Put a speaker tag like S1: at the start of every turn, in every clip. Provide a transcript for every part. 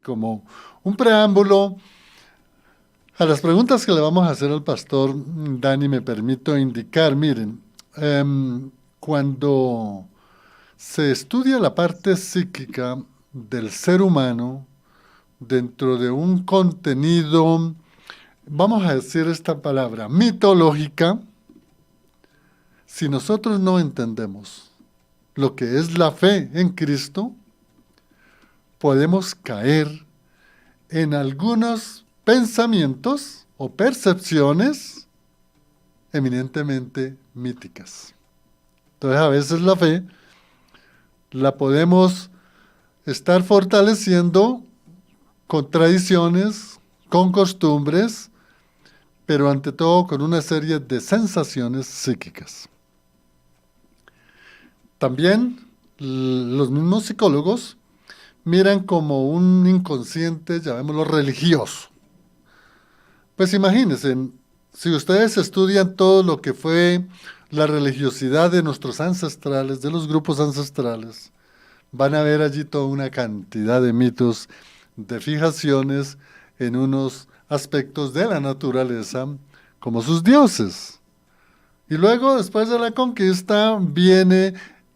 S1: como un preámbulo a las preguntas que le vamos a hacer al pastor Dani, me permito indicar, miren, cuando se estudia la parte psíquica del ser humano dentro de un contenido, vamos a decir esta palabra, mitológica, si nosotros no entendemos lo que es la fe en Cristo, podemos caer en algunos pensamientos o percepciones eminentemente míticas. Entonces, a veces la fe la podemos estar fortaleciendo con tradiciones, con costumbres, pero ante todo con una serie de sensaciones psíquicas. También los mismos psicólogos miran como un inconsciente, llamémoslo religioso. Pues imagínense, si ustedes estudian todo lo que fue la religiosidad de nuestros ancestrales, de los grupos ancestrales, van a ver allí toda una cantidad de mitos, de fijaciones en unos aspectos de la naturaleza, como sus dioses. Y luego, después de la conquista, viene,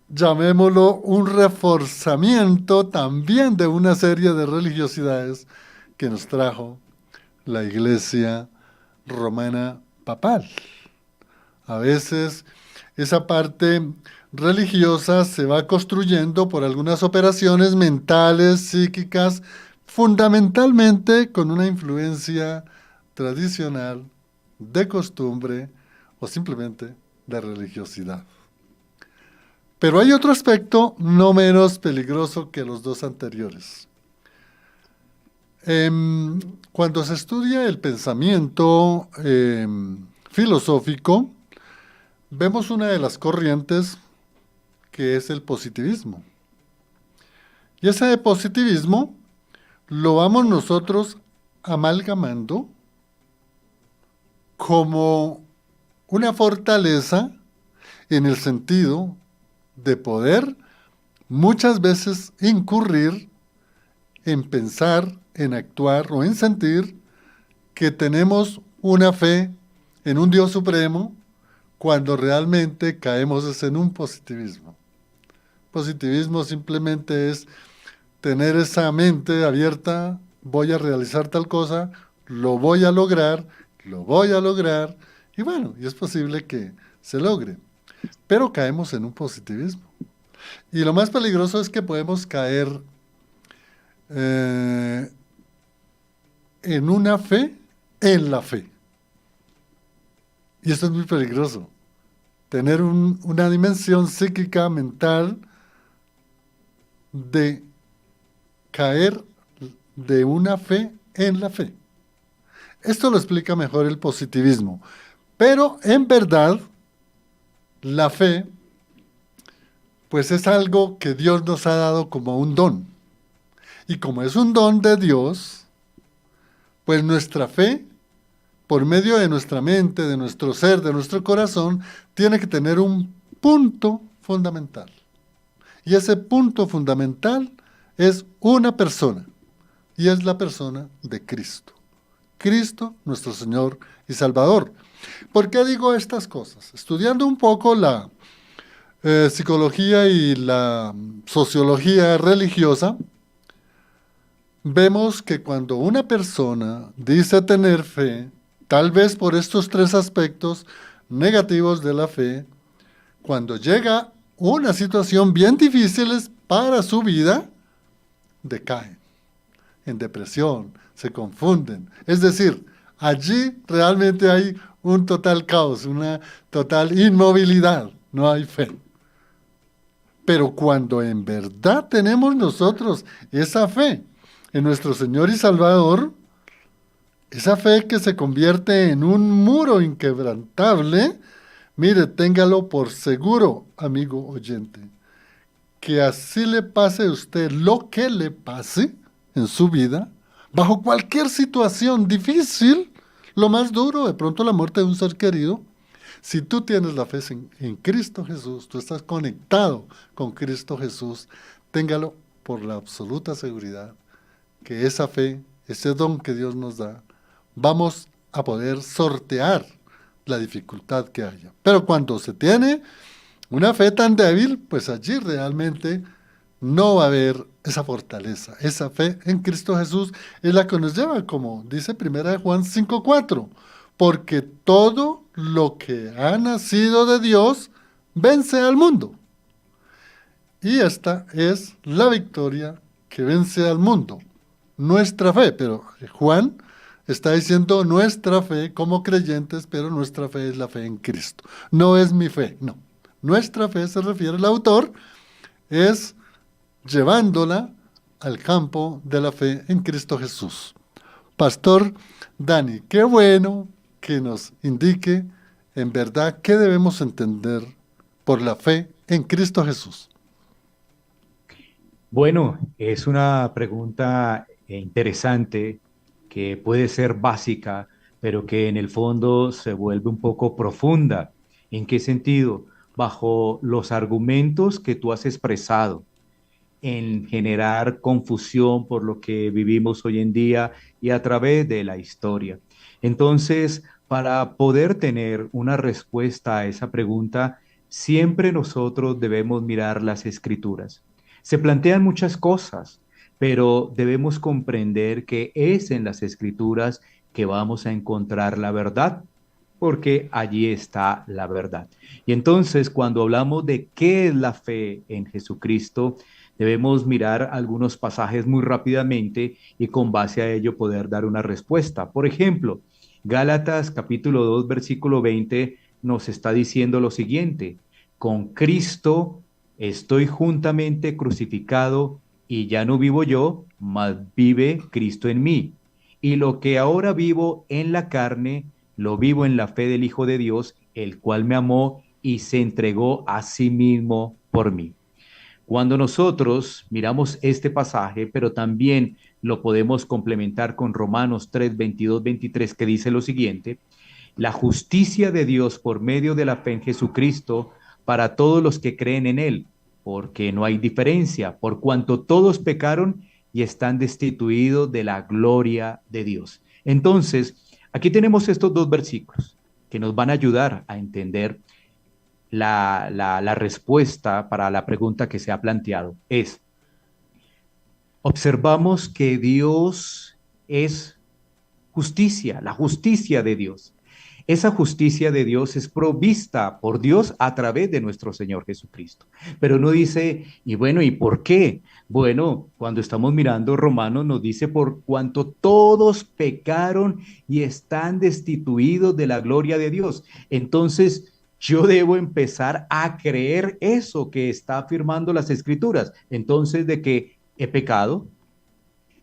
S1: llamémoslo, un reforzamiento también de una serie de religiosidades que nos trajo la Iglesia romana papal. A veces esa parte religiosa se va construyendo por algunas operaciones mentales, psíquicas, fundamentalmente con una influencia tradicional, de costumbre o simplemente de religiosidad. Pero hay otro aspecto no menos peligroso que los dos anteriores. Cuando se estudia el pensamiento filosófico, vemos una de las corrientes que es el positivismo. Y ese positivismo lo vamos nosotros amalgamando como una fortaleza en el sentido de poder muchas veces incurrir en pensar, en actuar o en sentir que tenemos una fe en un Dios supremo cuando realmente caemos en un positivismo. Positivismo simplemente es tener esa mente abierta, voy a realizar tal cosa, lo voy a lograr, y bueno, y es posible que se logre. Pero caemos en un positivismo. Y lo más peligroso es que podemos caer en una fe en la fe. Y esto es muy peligroso. Tener una dimensión psíquica, mental, de caer de una fe en la fe. Esto lo explica mejor el positivismo. Pero en verdad, la fe, pues es algo que Dios nos ha dado como un don. Y como es un don de Dios, pues nuestra fe, por medio de nuestra mente, de nuestro ser, de nuestro corazón, tiene que tener un punto fundamental. Y ese punto fundamental es una persona, y es la persona de Cristo. Cristo, nuestro Señor y Salvador. ¿Por qué digo estas cosas? Estudiando un poco la psicología y la sociología religiosa, vemos que cuando una persona dice tener fe, tal vez por estos tres aspectos negativos de la fe, cuando llega una situación bien difícil para su vida, decaen en depresión, se confunden. Es decir, allí realmente hay un total caos, una total inmovilidad, no hay fe. Pero cuando en verdad tenemos nosotros esa fe en nuestro Señor y Salvador, esa fe que se convierte en un muro inquebrantable, mire, téngalo por seguro, amigo oyente, que así le pase a usted lo que le pase en su vida, bajo cualquier situación difícil, lo más duro, de pronto la muerte de un ser querido, si tú tienes la fe en Cristo Jesús, tú estás conectado con Cristo Jesús, téngalo por la absoluta seguridad que esa fe, ese don que Dios nos da, vamos a poder sortear la dificultad que haya. Pero cuando se tiene una fe tan débil, pues allí realmente no va a haber esa fortaleza. Esa fe en Cristo Jesús es la que nos lleva, como dice Primera de Juan 5:4, porque todo lo que ha nacido de Dios vence al mundo. Y esta es la victoria que vence al mundo, nuestra fe. Pero Juan está diciendo nuestra fe como creyentes, pero nuestra fe es la fe en Cristo. No es mi fe, no. Nuestra fe, se refiere al autor, es llevándola al campo de la fe en Cristo Jesús. Pastor Dani, qué bueno que nos indique en verdad qué debemos entender por la fe en Cristo Jesús.
S2: Bueno, es una pregunta interesante que puede ser básica, pero que en el fondo se vuelve un poco profunda. ¿En qué sentido? Bajo los argumentos que tú has expresado en generar confusión por lo que vivimos hoy en día y a través de la historia. Entonces, para poder tener una respuesta a esa pregunta, siempre nosotros debemos mirar las escrituras. Se plantean muchas cosas, pero debemos comprender que es en las escrituras que vamos a encontrar la verdad, porque allí está la verdad. Y entonces, cuando hablamos de qué es la fe en Jesucristo, debemos mirar algunos pasajes muy rápidamente y con base a ello poder dar una respuesta. Por ejemplo, Gálatas capítulo 2, versículo 20 nos está diciendo lo siguiente: con Cristo estoy juntamente crucificado y ya no vivo yo, mas vive Cristo en mí. Y lo que ahora vivo en la carne, lo vivo en la fe del Hijo de Dios, el cual me amó y se entregó a sí mismo por mí. Cuando nosotros miramos este pasaje, pero también lo podemos complementar con Romanos 3, 22, 23, que dice lo siguiente: la justicia de Dios por medio de la fe en Jesucristo para todos los que creen en Él, porque no hay diferencia, por cuanto todos pecaron y están destituidos de la gloria de Dios. Entonces, aquí tenemos estos dos versículos que nos van a ayudar a entender la respuesta para la pregunta que se ha planteado. Observamos que Dios es justicia, la justicia de Dios. Esa justicia de Dios es provista por Dios a través de nuestro Señor Jesucristo. Pero no dice, y bueno, ¿y por qué? Bueno, cuando estamos mirando Romanos nos dice, por cuanto todos pecaron y están destituidos de la gloria de Dios. Entonces, yo debo empezar a creer eso que está afirmando las Escrituras. Entonces, de que he pecado,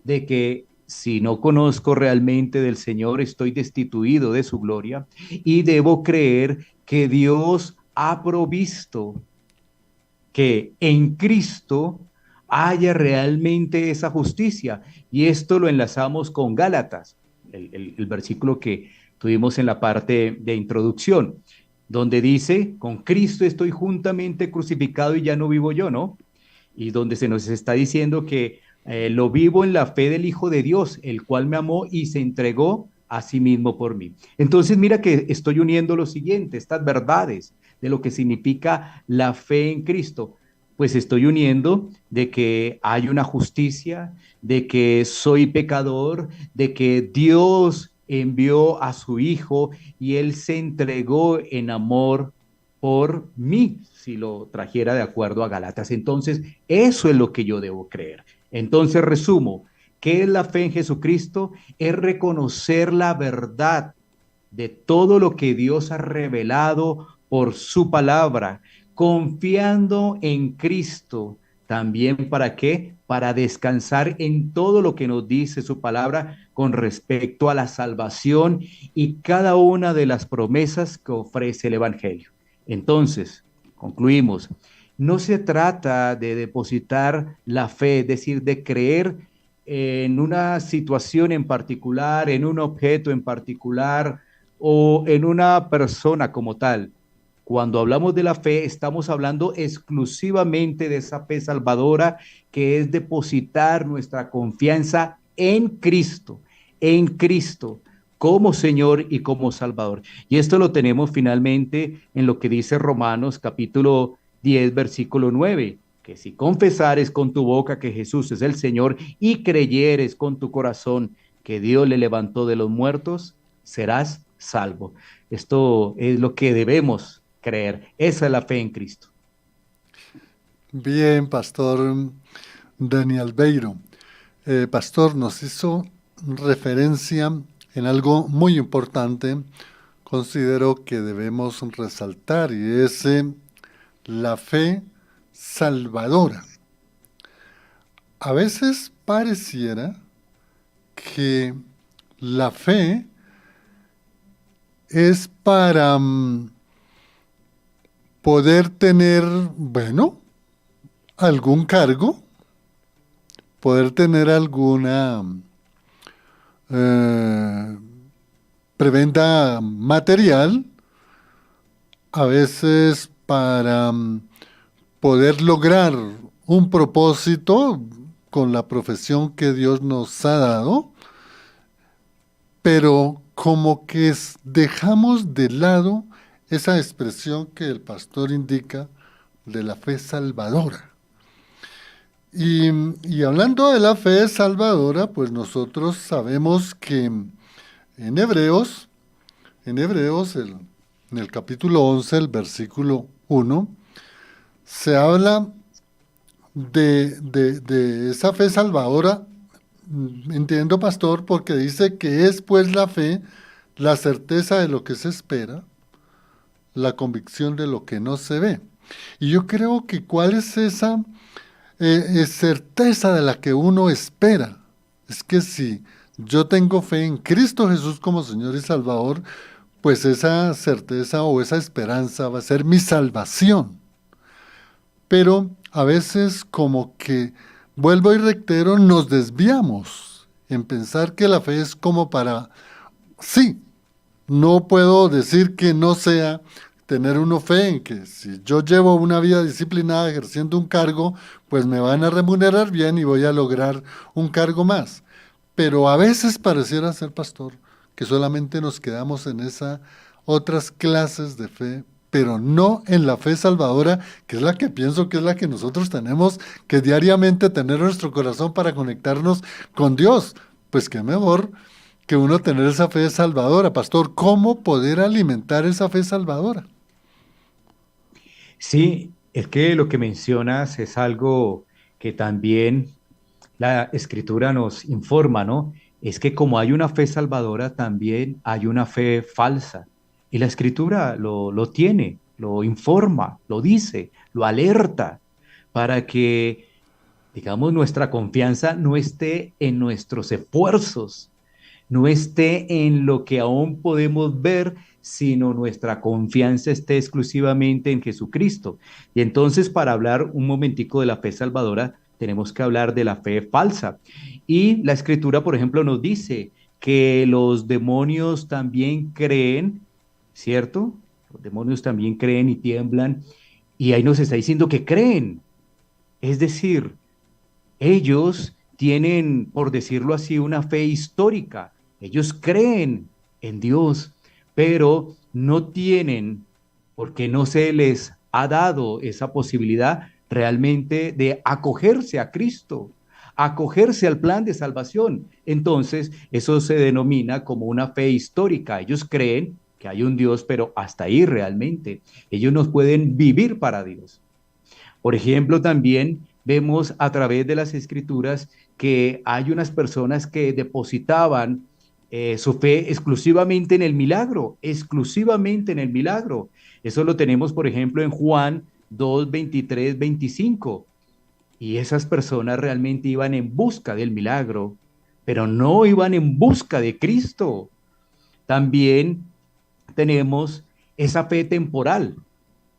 S2: de que si no conozco realmente del Señor, estoy destituido de su gloria y debo creer que Dios ha provisto que en Cristo haya realmente esa justicia. Y esto lo enlazamos con Gálatas, el versículo que tuvimos en la parte de introducción, donde dice, con Cristo estoy juntamente crucificado y ya no vivo yo, ¿no? Y donde se nos está diciendo que lo vivo en la fe del Hijo de Dios, el cual me amó y se entregó a sí mismo por mí. Entonces, mira que estoy uniendo lo siguiente, estas verdades de lo que significa la fe en Cristo. Pues estoy uniendo de que hay una justicia, de que soy pecador, de que Dios envió a su Hijo y Él se entregó en amor por mí, si lo trajera de acuerdo a Galatas. Entonces, eso es lo que yo debo creer. Entonces, resumo, ¿qué es la fe en Jesucristo? Es reconocer la verdad de todo lo que Dios ha revelado por su palabra, confiando en Cristo. También para qué? Para descansar en todo lo que nos dice su palabra con respecto a la salvación y cada una de las promesas que ofrece el Evangelio. Entonces, concluimos, no se trata de depositar la fe, es decir, de creer en una situación en particular, en un objeto en particular o en una persona como tal. Cuando hablamos de la fe, estamos hablando exclusivamente de esa fe salvadora que es depositar nuestra confianza en Cristo, como Señor y como Salvador. Y esto lo tenemos finalmente en lo que dice Romanos capítulo 10, versículo 9, que si confesares con tu boca que Jesús es el Señor y creyeres con tu corazón que Dios le levantó de los muertos, serás salvo. Esto es lo que debemos creer. Esa es la fe en Cristo.
S1: Bien, Pastor Daniel Beiro. Pastor, nos hizo referencia en algo muy importante, considero que debemos resaltar, y es la fe salvadora. A veces pareciera que la fe es para poder tener, bueno, algún cargo, poder tener alguna preventa material, a veces para poder lograr un propósito con la profesión que Dios nos ha dado, pero como que dejamos de lado esa expresión que el pastor indica de la fe salvadora. Y hablando de la fe salvadora, pues nosotros sabemos que en Hebreos, en el capítulo 11, el versículo 1, se habla de esa fe salvadora, entiendo, pastor, porque dice que es pues la fe, la certeza de lo que se espera, la convicción de lo que no se ve. Y yo creo que ¿cuál es esa certeza de la que uno espera? Es que si yo tengo fe en Cristo Jesús como Señor y Salvador, pues esa certeza o esa esperanza va a ser mi salvación. Pero a veces como que, vuelvo y reitero, nos desviamos en pensar que la fe es como para, sí, no puedo decir que no sea tener uno fe en que si yo llevo una vida disciplinada ejerciendo un cargo, pues me van a remunerar bien y voy a lograr un cargo más. Pero a veces pareciera ser, pastor, que solamente nos quedamos en esas otras clases de fe, pero no en la fe salvadora, que es la que pienso que es la que nosotros tenemos que diariamente tener en nuestro corazón para conectarnos con Dios. Pues qué mejor que uno tener esa fe salvadora. Pastor, ¿cómo poder alimentar esa fe salvadora?
S2: Sí, es que lo que mencionas es algo que también la escritura nos informa, ¿no? Es que como hay una fe salvadora, también hay una fe falsa. Y la escritura lo tiene, lo informa, lo dice, lo alerta, para que, digamos, nuestra confianza no esté en nuestros esfuerzos, no esté en lo que aún podemos ver, sino nuestra confianza esté exclusivamente en Jesucristo. Y entonces, para hablar un momentico de la fe salvadora, tenemos que hablar de la fe falsa. Y la escritura, por ejemplo, nos dice que los demonios también creen, ¿cierto? Los demonios también creen y tiemblan. Y ahí nos está diciendo que creen. Es decir, ellos tienen, por decirlo así, una fe histórica. Ellos creen en Dios, pero no tienen, porque no se les ha dado esa posibilidad realmente de acogerse a Cristo, acogerse al plan de salvación. Entonces, eso se denomina como una fe histórica. Ellos creen que hay un Dios, pero hasta ahí realmente. Ellos no pueden vivir para Dios. Por ejemplo, también vemos a través de las escrituras que hay unas personas que depositaban su fe exclusivamente en el milagro, exclusivamente en el milagro. Eso lo tenemos, por ejemplo, en Juan 2, 23, 25. Y esas personas realmente iban en busca del milagro, pero no iban en busca de Cristo. También tenemos esa fe temporal,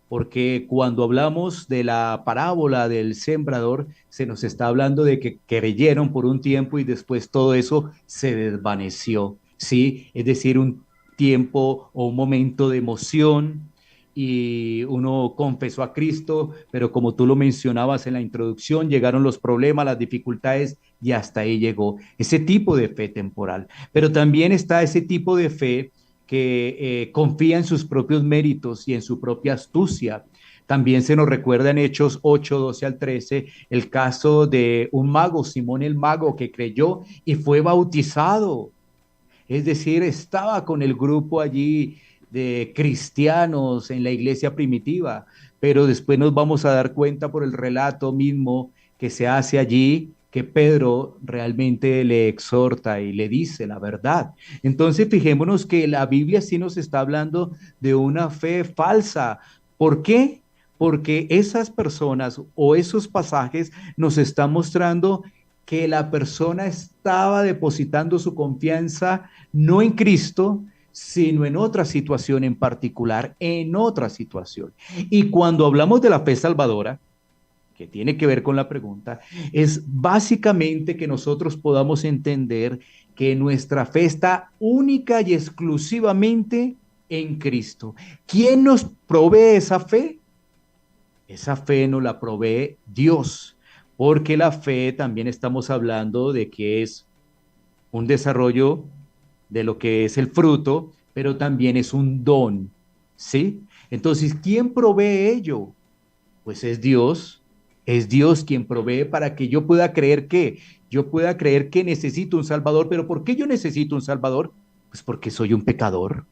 S2: porque cuando hablamos de la parábola del sembrador, se nos está hablando de que creyeron por un tiempo y después todo eso se desvaneció, ¿sí? Es decir, un tiempo o un momento de emoción y uno confesó a Cristo, pero como tú lo mencionabas en la introducción, llegaron los problemas, las dificultades y hasta ahí llegó ese tipo de fe temporal. Pero también está ese tipo de fe que confía en sus propios méritos y en su propia astucia. También se nos recuerda en Hechos 8, 12 al 13, el caso de un mago, Simón el mago, que creyó y fue bautizado. Es decir, estaba con el grupo allí de cristianos en la iglesia primitiva, pero después nos vamos a dar cuenta por el relato mismo que se hace allí que Pedro realmente le exhorta y le dice la verdad. Entonces, fijémonos que la Biblia sí nos está hablando de una fe falsa. ¿Por qué? Porque esas personas o esos pasajes nos están mostrando que la persona estaba depositando su confianza no en Cristo, sino en otra situación en particular, en otra situación. Y cuando hablamos de la fe salvadora, que tiene que ver con la pregunta, es básicamente que nosotros podamos entender que nuestra fe está única y exclusivamente en Cristo. ¿Quién nos provee esa fe? Esa fe nos la provee Dios, porque la fe también estamos hablando de que es un desarrollo de lo que es el fruto, pero también es un don, ¿sí? Entonces, ¿quién provee ello? Pues es Dios quien provee para que yo pueda creer que, yo pueda creer que necesito un Salvador, pero ¿por qué yo necesito un Salvador? Pues porque soy un pecador.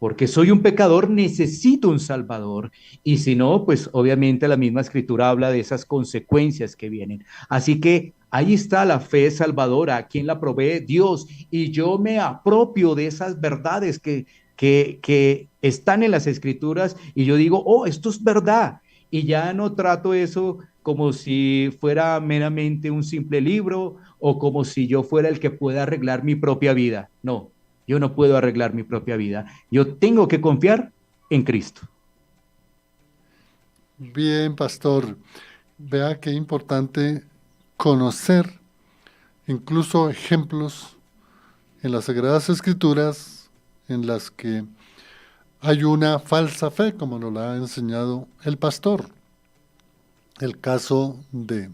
S2: Porque soy un pecador, necesito un Salvador. Y si no, pues obviamente la misma escritura habla de esas consecuencias que vienen. Así que ahí está la fe salvadora. ¿Quién la provee? Dios. Y yo me apropio de esas verdades que están en las escrituras y yo digo, oh, esto es verdad. Y ya no trato eso como si fuera meramente un simple libro o como si yo fuera el que pueda arreglar mi propia vida. No, yo no puedo arreglar mi propia vida. Yo tengo que confiar en Cristo.
S1: Bien, pastor. Vea qué importante conocer incluso ejemplos en las Sagradas Escrituras en las que hay una falsa fe, como nos la ha enseñado el pastor. El caso de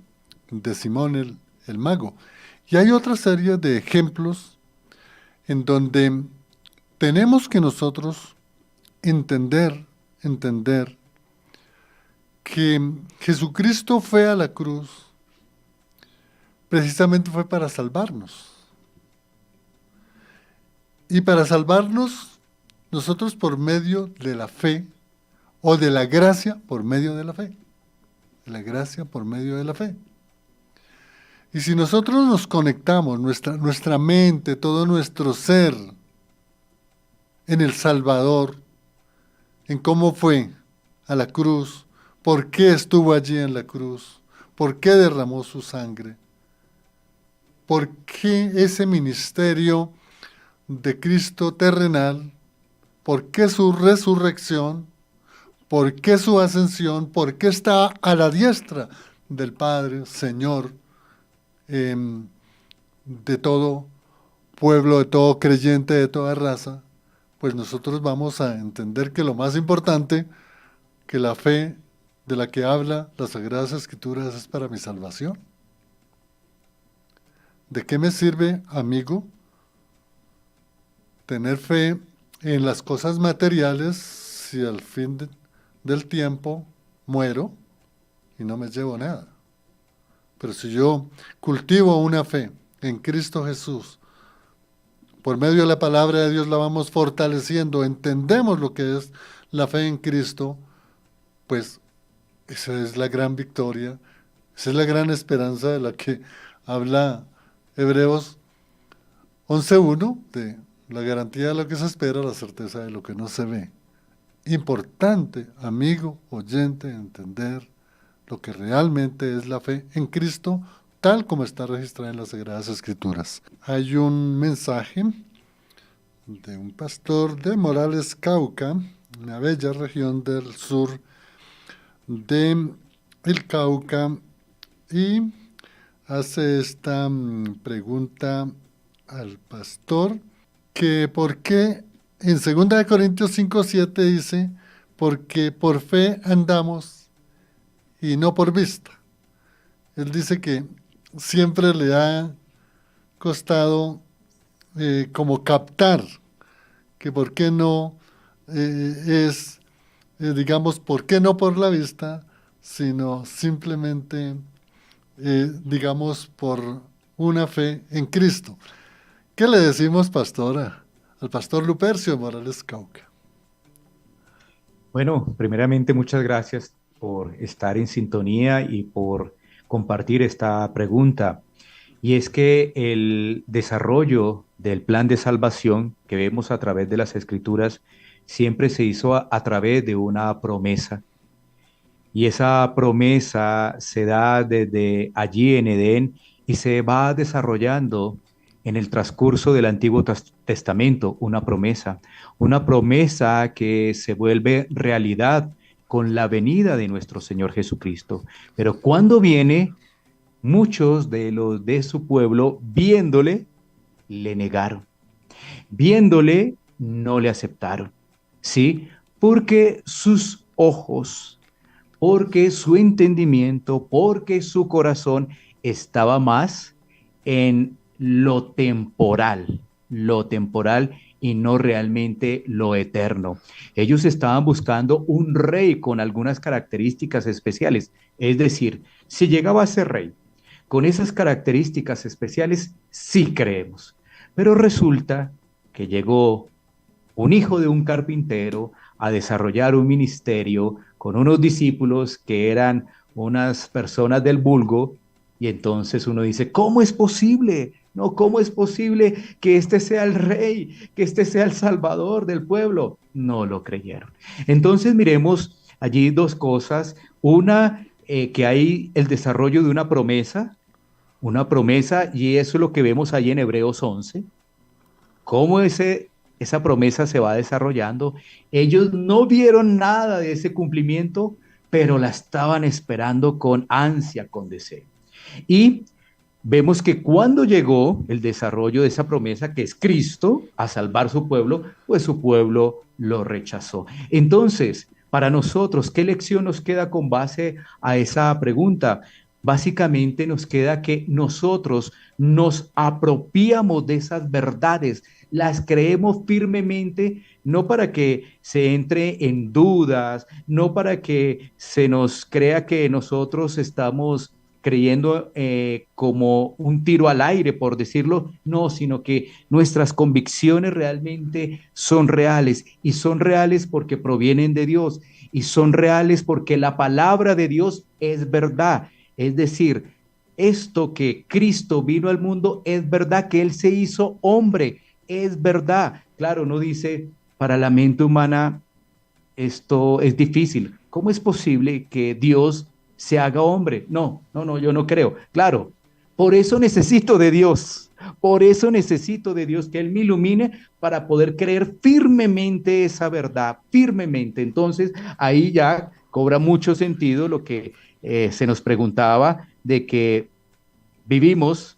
S1: Simón el mago. Y hay otra serie de ejemplos en donde tenemos que nosotros entender que Jesucristo fue a la cruz, precisamente fue para salvarnos. Y para salvarnos, nosotros por medio de la fe, o de la gracia por medio de la fe. De la gracia por medio de la fe. Y si nosotros nos conectamos, nuestra mente, todo nuestro ser, en el Salvador, en cómo fue a la cruz, por qué estuvo allí en la cruz, por qué derramó su sangre, por qué ese ministerio de Cristo terrenal, por qué su resurrección, por qué su ascensión, por qué está a la diestra del Padre, Señor, de todo pueblo, de todo creyente, de toda raza, pues nosotros vamos a entender que lo más importante, que la fe de la que habla las Sagradas Escrituras es para mi salvación. ¿De qué me sirve, amigo, tener fe en las cosas materiales si al fin del tiempo muero y no me llevo nada? Pero si yo cultivo una fe en Cristo Jesús, por medio de la palabra de Dios la vamos fortaleciendo, entendemos lo que es la fe en Cristo, pues esa es la gran victoria, esa es la gran esperanza de la que habla Hebreos 11:1, de la garantía de lo que se espera, la certeza de lo que no se ve. Importante, amigo, oyente, entender lo que realmente es la fe en Cristo, tal como está registrada en las Sagradas Escrituras. Hay un mensaje de un pastor de Morales, Cauca, una bella región del sur de el Cauca, y hace esta pregunta al pastor, que por qué en 2 Corintios 5:7 dice, porque por fe andamos y no por vista. Él dice que siempre le ha costado como captar que por qué no digamos, por qué no por la vista, sino simplemente, digamos, por una fe en Cristo. ¿Qué le decimos, pastora, al pastor Lupercio Morales Cauca?
S2: Bueno, primeramente muchas gracias por estar en sintonía y por compartir esta pregunta. Y es que el desarrollo del plan de salvación que vemos a través de las escrituras siempre se hizo a través de una promesa. Y esa promesa se da desde allí en Edén y se va desarrollando en el transcurso del Antiguo Testamento, una promesa que se vuelve realidad con la venida de nuestro Señor Jesucristo. Pero cuando viene, muchos de los de su pueblo, viéndole, le negaron. Viéndole, no le aceptaron. ¿Sí? Porque sus ojos, porque su entendimiento, porque su corazón estaba más en lo temporal y no realmente lo eterno. Ellos estaban buscando un rey con algunas características especiales, es decir, si llegaba a ser rey con esas características especiales, sí creemos. Pero resulta que llegó un hijo de un carpintero a desarrollar un ministerio con unos discípulos que eran unas personas del vulgo, y entonces uno dice, ¿cómo es posible? No, ¿cómo es posible que este sea el rey, que este sea el salvador del pueblo? No lo creyeron. Entonces miremos allí dos cosas. Una, que hay el desarrollo de una promesa, y eso es lo que vemos ahí en Hebreos 11, cómo esa promesa se va desarrollando. Ellos no vieron nada de ese cumplimiento, pero la estaban esperando con ansia, con deseo. Y vemos que cuando llegó el desarrollo de esa promesa, que es Cristo, a salvar su pueblo, pues su pueblo lo rechazó. Entonces, para nosotros, ¿qué lección nos queda con base a esa pregunta? Básicamente nos queda que nosotros nos apropiamos de esas verdades, las creemos firmemente, no para que se entre en dudas, no para que se nos crea que nosotros estamos creyendo como un tiro al aire, por decirlo, no, sino que nuestras convicciones realmente son reales, y son reales porque provienen de Dios, y son reales porque la palabra de Dios es verdad. Es decir, esto que Cristo vino al mundo es verdad, que Él se hizo hombre, es verdad. Claro, no dice, para la mente humana esto es difícil. ¿Cómo es posible que Dios se haga hombre? No, no, no, yo no creo. Claro, por eso necesito de Dios. Por eso necesito de Dios que Él me ilumine para poder creer firmemente esa verdad, firmemente. Entonces, ahí ya cobra mucho sentido lo que se nos preguntaba de que vivimos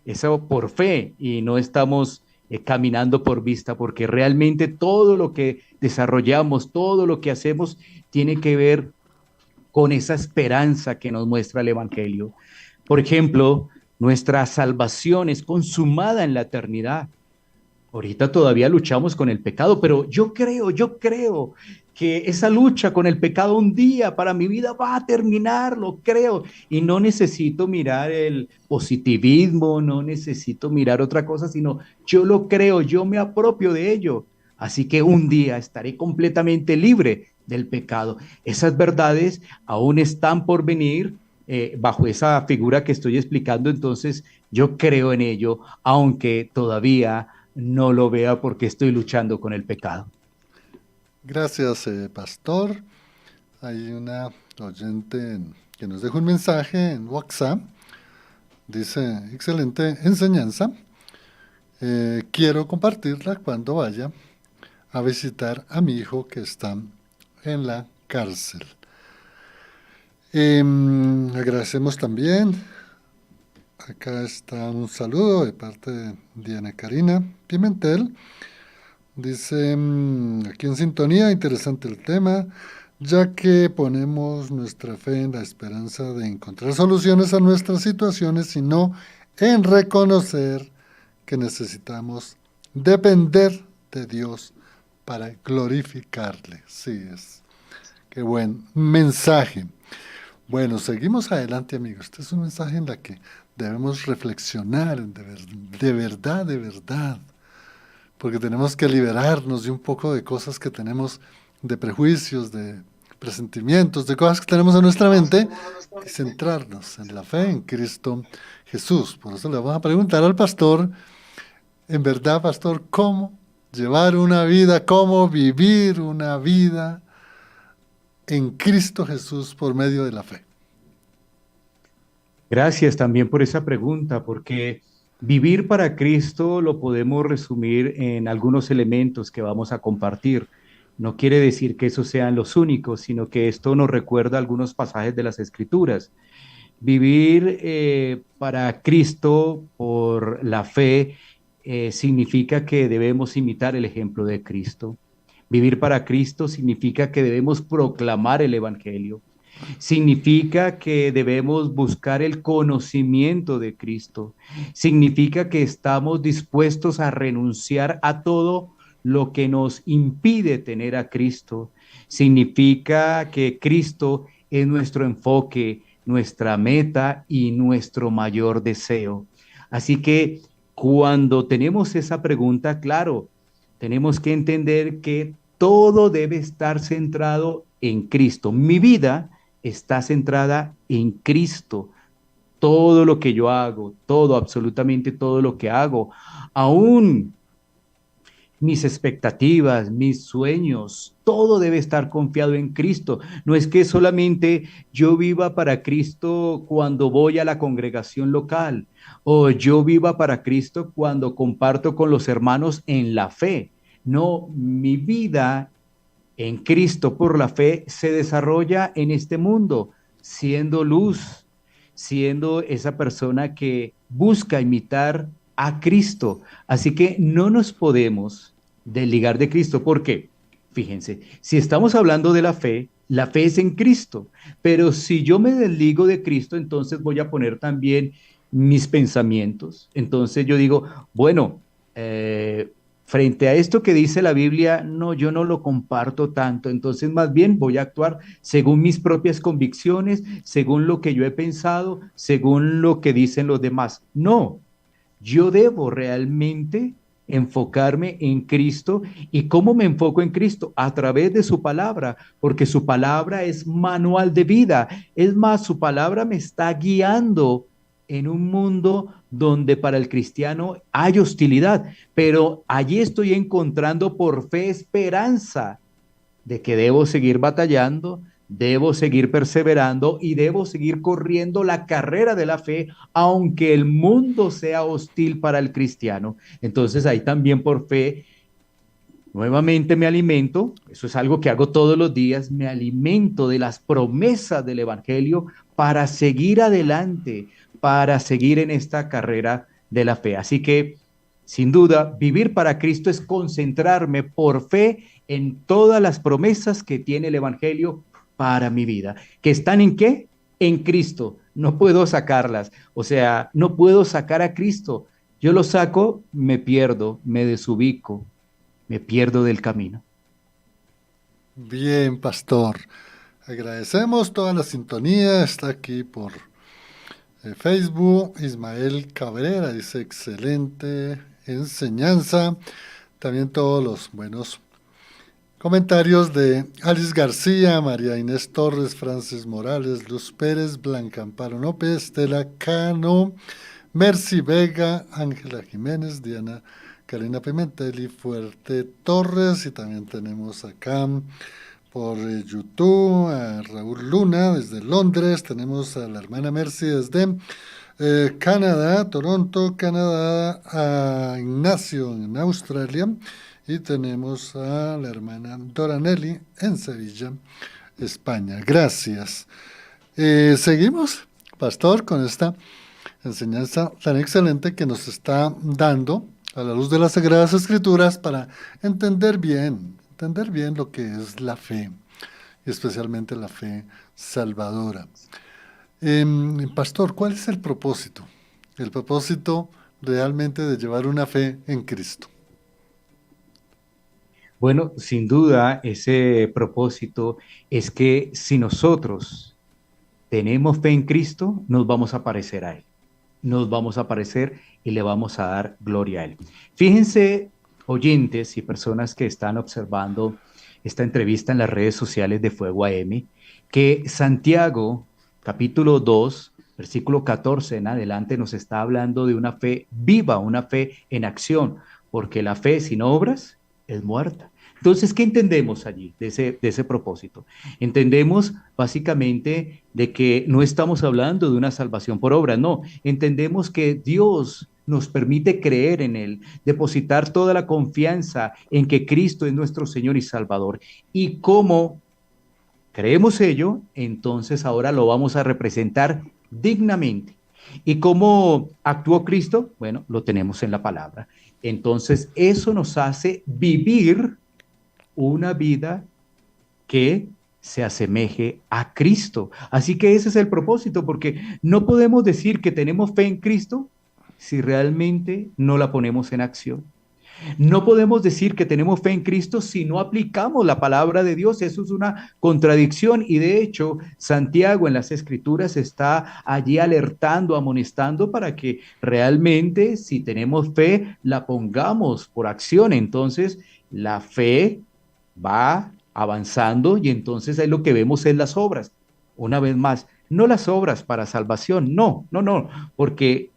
S2: eso por fe y no estamos caminando por vista, porque realmente todo lo que desarrollamos, todo lo que hacemos, tiene que ver con esa esperanza que nos muestra el Evangelio. Por ejemplo, nuestra salvación es consumada en la eternidad. Ahorita todavía luchamos con el pecado, pero yo creo que esa lucha con el pecado un día para mi vida va a terminar, lo creo. Y no necesito mirar el positivismo, no necesito mirar otra cosa, sino yo lo creo, yo me apropio de ello. Así que un día estaré completamente libre del pecado. Esas verdades aún están por venir bajo esa figura que estoy explicando, entonces yo creo en ello, aunque todavía no lo vea porque estoy luchando con el pecado.
S1: Gracias, pastor. Hay una oyente que nos dejó un mensaje en WhatsApp. Dice, excelente enseñanza. Quiero compartirla cuando vaya a visitar a mi hijo que está en la cárcel. Agradecemos también. Acá está un saludo de parte de Diana Karina Pimentel. Dice, aquí en sintonía, interesante el tema, ya que ponemos nuestra fe en la esperanza de encontrar soluciones a nuestras situaciones y no en reconocer que necesitamos depender de Dios para glorificarle. Sí, qué buen mensaje. Bueno, seguimos adelante, amigos. Este es un mensaje en el que debemos reflexionar de verdad, porque tenemos que liberarnos de un poco de cosas que tenemos, de prejuicios, de presentimientos, de cosas que tenemos en nuestra mente y centrarnos en la fe en Cristo Jesús. Por eso le vamos a preguntar al pastor, en verdad, pastor, ¿cómo llevar una vida, cómo vivir una vida en Cristo Jesús por medio de la fe?
S2: Gracias también por esa pregunta, porque vivir para Cristo lo podemos resumir en algunos elementos que vamos a compartir. No quiere decir que esos sean los únicos, sino que esto nos recuerda algunos pasajes de las Escrituras. Vivir para Cristo por la fe significa que debemos imitar el ejemplo de Cristo. Vivir para Cristo significa que debemos proclamar el Evangelio. Significa que debemos buscar el conocimiento de Cristo. Significa que estamos dispuestos a renunciar a todo lo que nos impide tener a Cristo. Significa que Cristo es nuestro enfoque, nuestra meta y nuestro mayor deseo. Así que cuando tenemos esa pregunta, claro, tenemos que entender que todo debe estar centrado en Cristo. Mi vida está centrada en Cristo. Todo lo que yo hago, todo, absolutamente todo lo que hago, aún mis expectativas, mis sueños, todo debe estar confiado en Cristo. No es que solamente yo viva para Cristo cuando voy a la congregación local o yo viva para Cristo cuando comparto con los hermanos en la fe. No, mi vida en Cristo por la fe se desarrolla en este mundo, siendo luz, siendo esa persona que busca imitar a Cristo. Así que no nos podemos desligar de Cristo. ¿Por qué? Fíjense, si estamos hablando de la fe es en Cristo, pero si yo me desligo de Cristo, entonces voy a poner también mis pensamientos. Entonces yo digo, bueno, frente a esto que dice la Biblia, no, yo no lo comparto tanto, entonces más bien voy a actuar según mis propias convicciones, según lo que yo he pensado, según lo que dicen los demás. No, yo debo realmente enfocarme en Cristo. ¿Y cómo me enfoco en Cristo? A través de su palabra, porque su palabra es manual de vida. Es más, su palabra me está guiando en un mundo donde para el cristiano hay hostilidad, pero allí estoy encontrando por fe esperanza de que debo seguir batallando, debo seguir perseverando y debo seguir corriendo la carrera de la fe, aunque el mundo sea hostil para el cristiano. Entonces ahí también por fe, nuevamente me alimento, eso es algo que hago todos los días, me alimento de las promesas del Evangelio para seguir adelante, para seguir en esta carrera de la fe. Así que, sin duda, vivir para Cristo es concentrarme por fe en todas las promesas que tiene el Evangelio para mi vida. ¿Que están en qué? En Cristo. No puedo sacarlas. O sea, no puedo sacar a Cristo. Yo lo saco, me pierdo, me desubico, me pierdo del camino.
S1: Bien, pastor. Agradecemos toda la sintonía. Está aquí por Facebook. Ismael Cabrera dice excelente enseñanza. También todos los buenos comentarios de Alice García, María Inés Torres, Francis Morales, Luz Pérez, Blanca Amparo López, Estela Cano, Mercy Vega, Ángela Jiménez, Diana Karina Pimentel, Fuerte Torres, y también tenemos acá por YouTube a Raúl Luna desde Londres, tenemos a la hermana Mercy desde Canadá, Toronto, Canadá, a Ignacio en Australia, y tenemos a la hermana Doranelli en Sevilla, España. Gracias. Seguimos, pastor, con esta enseñanza tan excelente que nos está dando a la luz de las Sagradas Escrituras para entender bien lo que es la fe, y especialmente la fe salvadora. Pastor, ¿cuál es el propósito? El propósito realmente de llevar una fe en Cristo.
S2: Bueno, sin duda, ese propósito es que si nosotros tenemos fe en Cristo, nos vamos a parecer a Él. Nos vamos a parecer y le vamos a dar gloria a Él. Fíjense, oyentes y personas que están observando esta entrevista en las redes sociales de Fuego AM, que Santiago, capítulo 2, versículo 14 en adelante, nos está hablando de una fe viva, una fe en acción, porque la fe sin obras es muerta. Entonces, ¿qué entendemos allí de ese propósito? Entendemos básicamente de que no estamos hablando de una salvación por obra, no, entendemos que Dios nos permite creer en Él, depositar toda la confianza en que Cristo es nuestro Señor y Salvador. Y como creemos ello, entonces ahora lo vamos a representar dignamente. ¿Y cómo actuó Cristo? Bueno, lo tenemos en la palabra. Entonces, eso nos hace vivir una vida que se asemeje a Cristo. Así que ese es el propósito, porque no podemos decir que tenemos fe en Cristo si realmente no la ponemos en acción. No podemos decir que tenemos fe en Cristo si no aplicamos la palabra de Dios. Eso es una contradicción y de hecho Santiago en las Escrituras está allí alertando, amonestando para que realmente si tenemos fe la pongamos por acción. Entonces la fe va avanzando y entonces ahí lo que vemos es las obras. Una vez más, no las obras para salvación, no, porque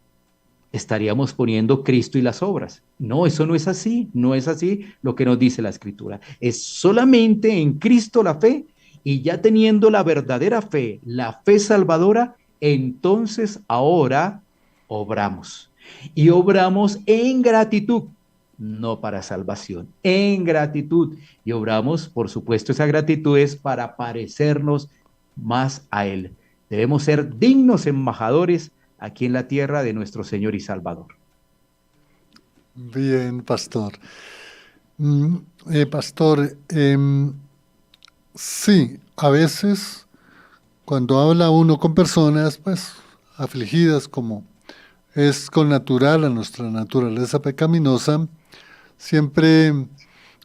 S2: estaríamos poniendo Cristo y las obras. No, eso no es así, no es así lo que nos dice la Escritura. Es solamente en Cristo la fe y ya teniendo la verdadera fe, la fe salvadora, entonces ahora obramos. Y obramos en gratitud, no para salvación, en gratitud. Y obramos, por supuesto, esa gratitud es para parecernos más a Él. Debemos ser dignos embajadores aquí en la tierra de nuestro Señor y Salvador.
S1: Bien, pastor. Pastor, sí, a veces cuando habla uno con personas, pues, afligidas como es con natural a nuestra naturaleza pecaminosa, siempre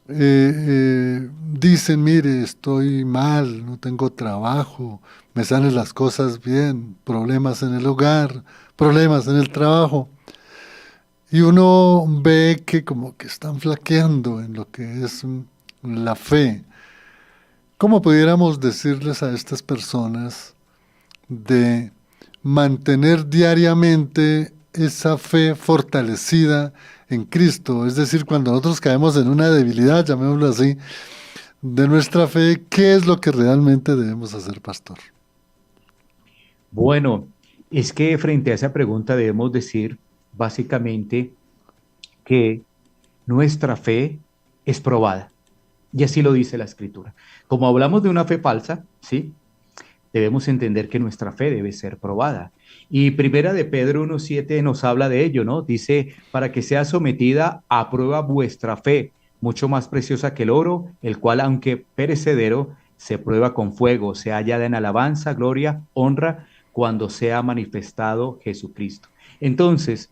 S1: dicen, mire, estoy mal, no tengo trabajo, me salen las cosas bien, problemas en el hogar, problemas en el trabajo. Y uno ve que como que están flaqueando en lo que es la fe. ¿Cómo pudiéramos decirles a estas personas de mantener diariamente esa fe fortalecida en Cristo? Es decir, cuando nosotros caemos en una debilidad, llamémoslo así, de nuestra fe, ¿qué es lo que realmente debemos hacer, pastor?
S2: Bueno, es que frente a esa pregunta debemos decir básicamente que nuestra fe es probada. Y así lo dice la Escritura. Como hablamos de una fe falsa, ¿sí? Debemos entender que nuestra fe debe ser probada. Y primera de Pedro 1:7 nos habla de ello, ¿no? Dice, para que sea sometida a prueba vuestra fe, mucho más preciosa que el oro, el cual, aunque perecedero, se prueba con fuego, se hallada en alabanza, gloria, honra, cuando sea manifestado Jesucristo. Entonces,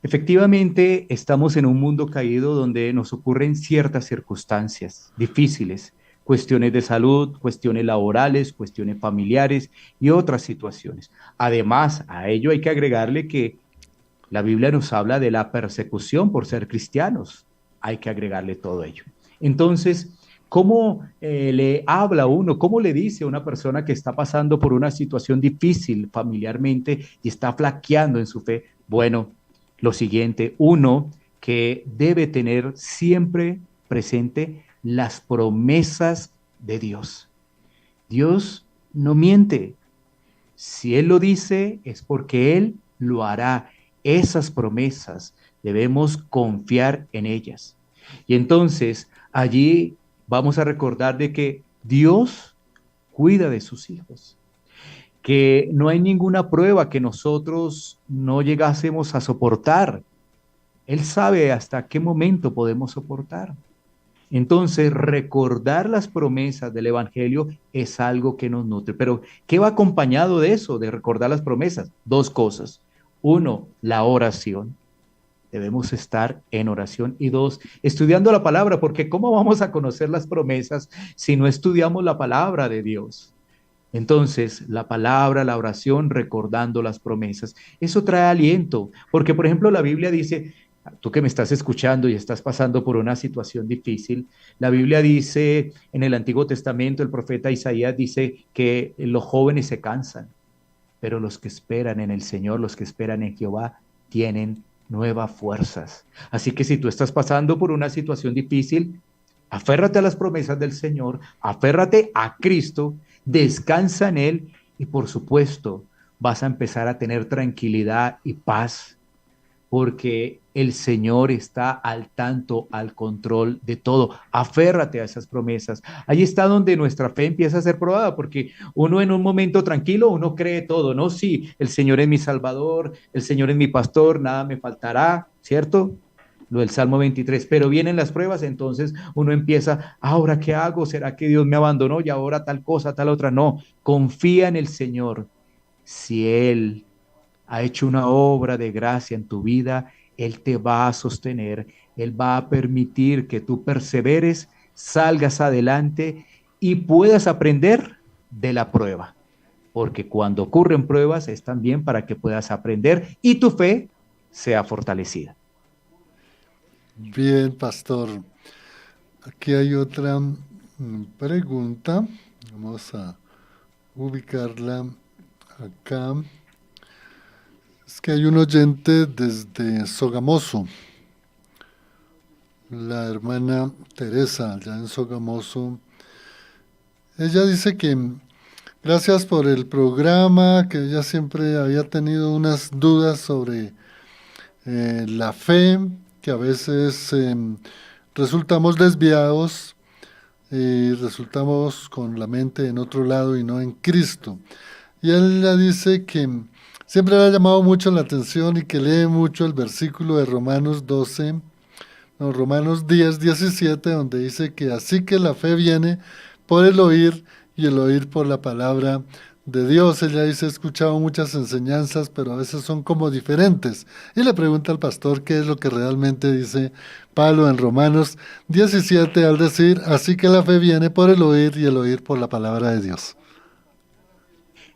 S2: efectivamente, estamos en un mundo caído donde nos ocurren ciertas circunstancias difíciles, cuestiones de salud, cuestiones laborales, cuestiones familiares y otras situaciones. Además, a ello hay que agregarle que la Biblia nos habla de la persecución por ser cristianos. Hay que agregarle todo ello. Entonces, ¿cómo le habla uno? ¿Cómo le dice a una persona que está pasando por una situación difícil familiarmente y está flaqueando en su fe? Bueno, lo siguiente, uno que debe tener siempre presente las promesas de Dios. Dios no miente. Si Él lo dice, es porque Él lo hará. Esas promesas debemos confiar en ellas. Y entonces allí vamos a recordar de que Dios cuida de sus hijos, que no hay ninguna prueba que nosotros no llegásemos a soportar, Él sabe hasta qué momento podemos soportar. Entonces, recordar las promesas del Evangelio es algo que nos nutre. Pero, ¿qué va acompañado de eso, de recordar las promesas? Dos cosas. Uno, la oración. Debemos estar en oración. Y dos, estudiando la palabra, porque ¿cómo vamos a conocer las promesas si no estudiamos la palabra de Dios? Entonces, la palabra, la oración, recordando las promesas, eso trae aliento, porque por ejemplo la Biblia dice, tú que me estás escuchando y estás pasando por una situación difícil, la Biblia dice en el Antiguo Testamento, el profeta Isaías dice que los jóvenes se cansan, pero los que esperan en el Señor, los que esperan en Jehová, tienen nuevas fuerzas. Así que si tú estás pasando por una situación difícil, aférrate a las promesas del Señor, aférrate a Cristo, descansa en Él y por supuesto vas a empezar a tener tranquilidad y paz porque el Señor está al tanto, al control de todo. Aférrate a esas promesas. Ahí está donde nuestra fe empieza a ser probada, porque uno en un momento tranquilo, uno cree todo, ¿no? Sí, el Señor es mi Salvador, el Señor es mi pastor, nada me faltará, ¿cierto? Lo del Salmo 23, pero vienen las pruebas, entonces uno empieza, ¿ahora qué hago? ¿Será que Dios me abandonó y ahora tal cosa, tal otra? No, confía en el Señor. Si Él ha hecho una obra de gracia en tu vida, Él te va a sostener, Él va a permitir que tú perseveres, salgas adelante y puedas aprender de la prueba. Porque cuando ocurren pruebas es también para que puedas aprender y tu fe sea fortalecida.
S1: Bien, pastor. Aquí hay otra pregunta. Vamos a ubicarla acá. Es que hay un oyente desde Sogamoso, la hermana Teresa, allá en Sogamoso. Ella dice que gracias por el programa, que ella siempre había tenido unas dudas sobre la fe, que a veces resultamos desviados y resultamos con la mente en otro lado y no en Cristo. Y él le dice que siempre le ha llamado mucho la atención y que lee mucho el versículo de Romanos 12, no, Romanos 10, 17, donde dice que así que la fe viene por el oír y el oír por la palabra de Dios. Ella dice, he escuchado muchas enseñanzas, pero a veces son como diferentes. Y le pregunta al pastor qué es lo que realmente dice Pablo en Romanos 17 al decir, así que la fe viene por el oír y el oír por la palabra de Dios.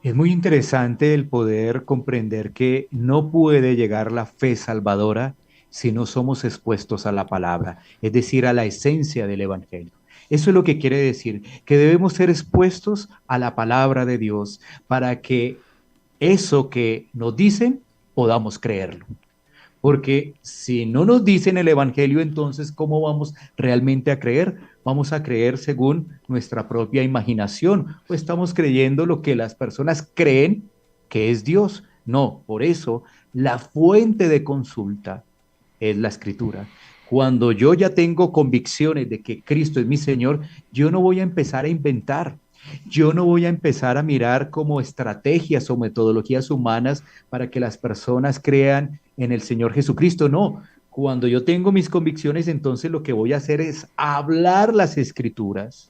S2: Es muy interesante el poder comprender que no puede llegar la fe salvadora si no somos expuestos a la palabra, es decir, a la esencia del Evangelio. Eso es lo que quiere decir, que debemos ser expuestos a la palabra de Dios para que eso que nos dicen podamos creerlo. Porque si no nos dicen el Evangelio, entonces, ¿cómo vamos realmente a creer? Vamos a creer según nuestra propia imaginación, o estamos creyendo lo que las personas creen que es Dios. No, por eso la fuente de consulta es la Escritura. Cuando yo ya tengo convicciones de que Cristo es mi Señor, yo no voy a empezar a inventar. Yo no voy a empezar a mirar como estrategias o metodologías humanas para que las personas crean en el Señor Jesucristo. No, cuando yo tengo mis convicciones, entonces lo que voy a hacer es hablar las escrituras,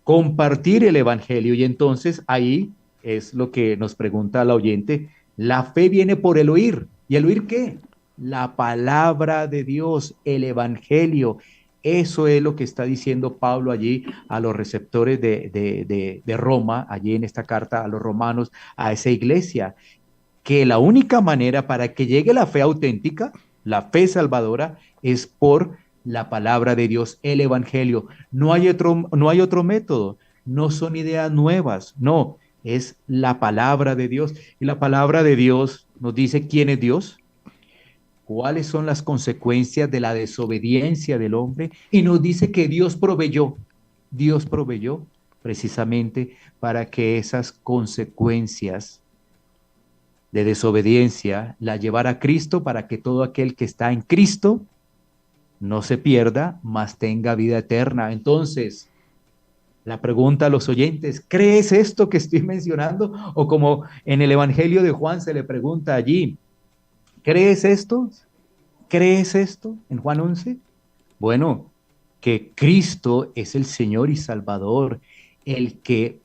S2: compartir el Evangelio y entonces ahí es lo que nos pregunta la oyente. La fe viene por el oír. ¿Y el oír qué? La palabra de Dios, el Evangelio. Eso es lo que está diciendo Pablo allí a los receptores de Roma, allí en esta carta a los romanos, a esa iglesia, que la única manera para que llegue la fe auténtica, la fe salvadora, es por la palabra de Dios, el Evangelio. No hay otro método, no son ideas nuevas, no, es la palabra de Dios. Y la palabra de Dios nos dice quién es Dios, cuáles son las consecuencias de la desobediencia del hombre y nos dice que Dios proveyó precisamente para que esas consecuencias de desobediencia la llevara Cristo para que todo aquel que está en Cristo no se pierda, mas tenga vida eterna. Entonces, la pregunta a los oyentes, ¿crees esto que estoy mencionando? O como en el Evangelio de Juan se le pregunta allí, ¿crees esto? ¿Crees esto en Juan 11? Bueno, que Cristo es el Señor y Salvador, el que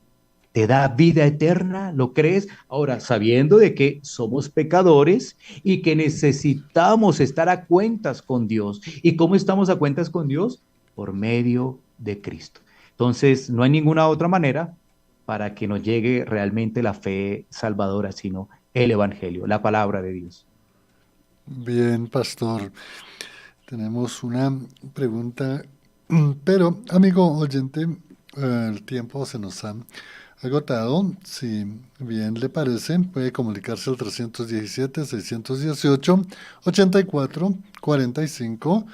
S2: te da vida eterna, ¿lo crees? Ahora, sabiendo de que somos pecadores y que necesitamos estar a cuentas con Dios. ¿Y cómo estamos a cuentas con Dios? Por medio de Cristo. Entonces, no hay ninguna otra manera para que nos llegue realmente la fe salvadora, sino el Evangelio, la palabra de Dios.
S1: Bien, pastor. Tenemos una pregunta, pero amigo oyente, el tiempo se nos ha agotado. Si bien le parece, puede comunicarse al 317-618-84-45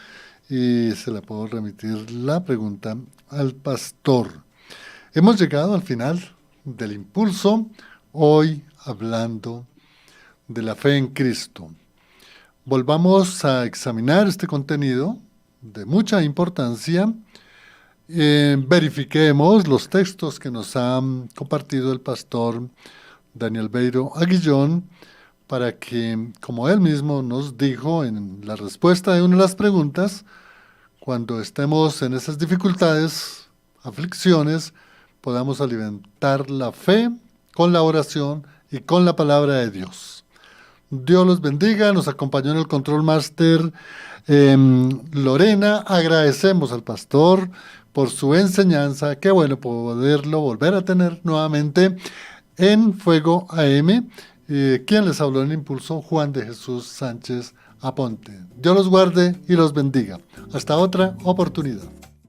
S1: y se le puedo remitir la pregunta al pastor. Hemos llegado al final del impulso, hoy hablando de la fe en Cristo. Volvamos a examinar este contenido de mucha importancia. Verifiquemos los textos que nos ha compartido el pastor Daniel Beiro Aguillón para que, como él mismo nos dijo en la respuesta de una de las preguntas, cuando estemos en esas dificultades, aflicciones, podamos alimentar la fe con la oración y con la palabra de Dios. Dios los bendiga, nos acompañó en el Control Master Lorena, agradecemos al pastor por su enseñanza, qué bueno poderlo volver a tener nuevamente en Fuego AM. Quien les habló en Impulso, Juan de Jesús Sánchez Aponte. Dios los guarde y los bendiga. Hasta otra oportunidad.